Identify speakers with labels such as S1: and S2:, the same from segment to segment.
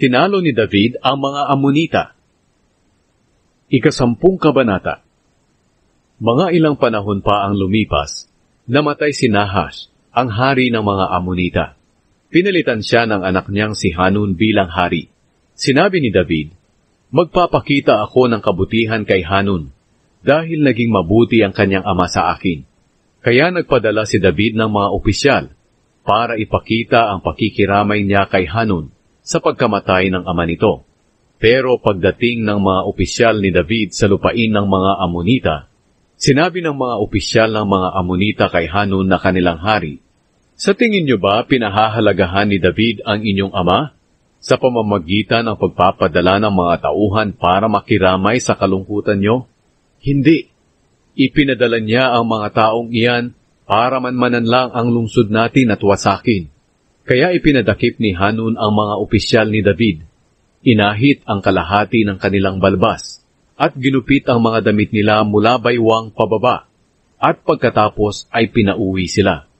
S1: Tinalo ni David ang mga Amonita. Ika-10 kabanata. Mga ilang panahon pa ang lumipas, namatay si Nahash, ang hari ng mga Amonita. Pinalitan siya ng anak niyang si Hanun bilang hari. Sinabi ni David, "Magpapakita ako ng kabutihan kay Hanun, dahil naging mabuti ang kanyang ama sa akin." Kaya nagpadala si David ng mga opisyal para ipakita ang pakikiramay niya kay Hanun sa pagkamatay ng ama nito. Pero pagdating ng mga opisyal ni David sa lupain ng mga Amonita, sinabi ng mga opisyal ng mga Amonita kay Hanun na kanilang hari, "Sa tingin niyo ba pinahahalagahan ni David ang inyong ama sa pamamagitan ng pagpapadala ng mga tauhan para makiramay sa kalungkutan niyo? Hindi. Ipinadala niya ang mga taong iyan para manmanan lang ang lungsod natin at wasakin." Kaya ipinadakip ni Hanun ang mga opisyal ni David. Inahit ang kalahati ng kanilang balbas at ginupit ang mga damit nila mula baywang pababa, at pagkatapos ay pinauwi sila.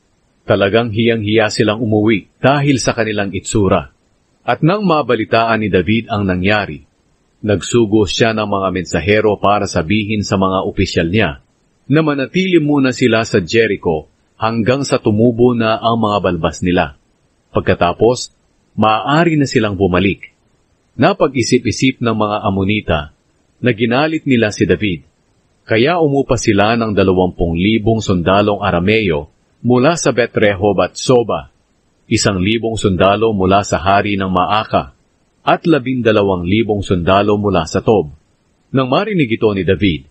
S1: Talagang hiyang-hiya silang umuwi dahil sa kanilang itsura. At nang mabalitaan ni David ang nangyari, nagsugo siya ng mga mensahero para sabihin sa mga opisyal niya na manatili muna sila sa Jericho hanggang sa tumubo na ang mga balbas nila. Pagkatapos, maaari na silang bumalik. Napag-isip-isip ng mga Amonita na ginalit nila si David. Kaya umupa sila ng 20,000 sundalong Arameo mula sa Bet-Rehob at Soba, 1,000 sundalo mula sa hari ng Maaka, at 12,000 sundalo mula sa Tob. Nang marinig ito ni David,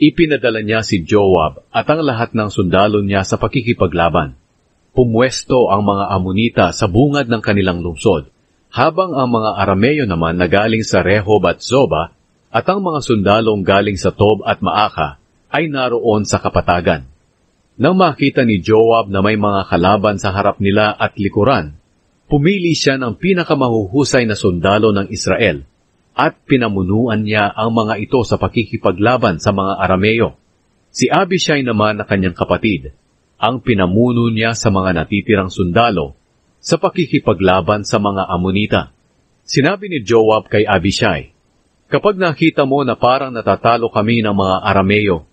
S1: ipinadala niya si Joab at ang lahat ng sundalo niya sa pakikipaglaban. Pumwesto ang mga Amonita sa bungad ng kanilang lungsod, habang ang mga Arameo naman na galing sa Rehob at Zoba at ang mga sundalong galing sa Tob at Maaka ay naroon sa kapatagan. Nang makita ni Joab na may mga kalaban sa harap nila at likuran, pumili siya ng pinakamahuhusay na sundalo ng Israel at pinamunuan niya ang mga ito sa pakikipaglaban sa mga Arameo. Si Abishai naman na kanyang kapatid, ang pinamuno niya sa mga natitirang sundalo sa pakikipaglaban sa mga Amonita. Sinabi ni Joab kay Abishai, "Kapag nakita mo na parang natatalo kami ng mga Arameo,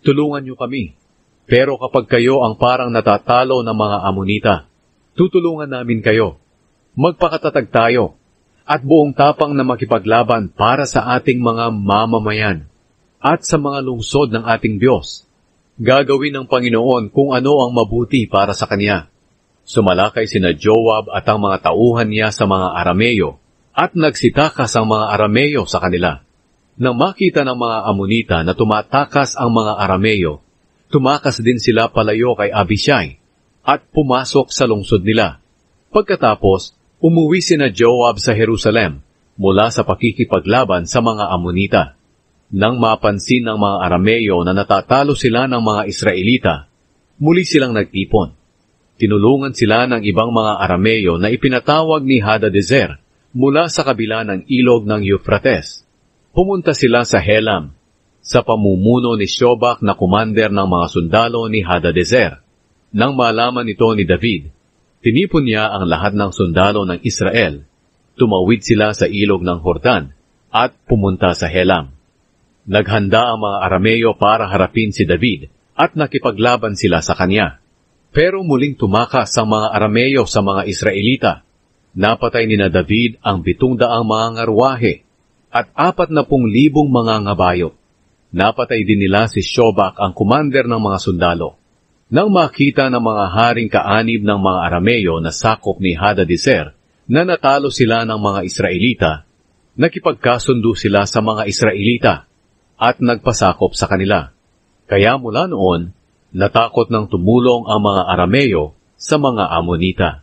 S1: tulungan niyo kami. Pero kapag kayo ang parang natatalo ng mga Amonita, tutulungan namin kayo. Magpakatatag tayo at buong tapang na makipaglaban para sa ating mga mamamayan at sa mga lungsod ng ating Diyos. Gagawin ng Panginoon kung ano ang mabuti para sa Kanya." Sumalakay sina Joab at ang mga tauhan niya sa mga Arameo, at nagsitakas ang mga Arameo sa kanila. Nang makita ng mga Amonita na tumatakas ang mga Arameo, tumakas din sila palayo kay Abishai, at pumasok sa lungsod nila. Pagkatapos, umuwi sina Joab sa Jerusalem mula sa pakikipaglaban sa mga Amonita. Nang mapansin ng mga Arameo na natatalo sila ng mga Israelita, muli silang nagtipon. Tinulungan sila ng ibang mga Arameo na ipinatawag ni Hadadezer mula sa kabila ng ilog ng Euphrates. Pumunta sila sa Helam, sa pamumuno ni Shobak na kumander ng mga sundalo ni Hadadezer. Nang malaman ito ni David, tinipon niya ang lahat ng sundalo ng Israel. Tumawid sila sa ilog ng Jordan at pumunta sa Helam. Naghanda ang mga Arameo para harapin si David at nakipaglaban sila sa kanya. Pero muling tumakas ang mga Arameo sa mga Israelita. Napatay ni na David ang 700 mga ngarwahe at 40,000 mga ngabayo. Napatay din nila si Shobak ang kumander ng mga sundalo. Nang makita ng mga haring kaanib ng mga Arameo na sakop ni Hadadezer na natalo sila ng mga Israelita, nakipagkasundo sila sa mga Israelita at nagpasakop sa kanila. Kaya mula noon, natakot ng tumulong ang mga Arameo sa mga Amonita.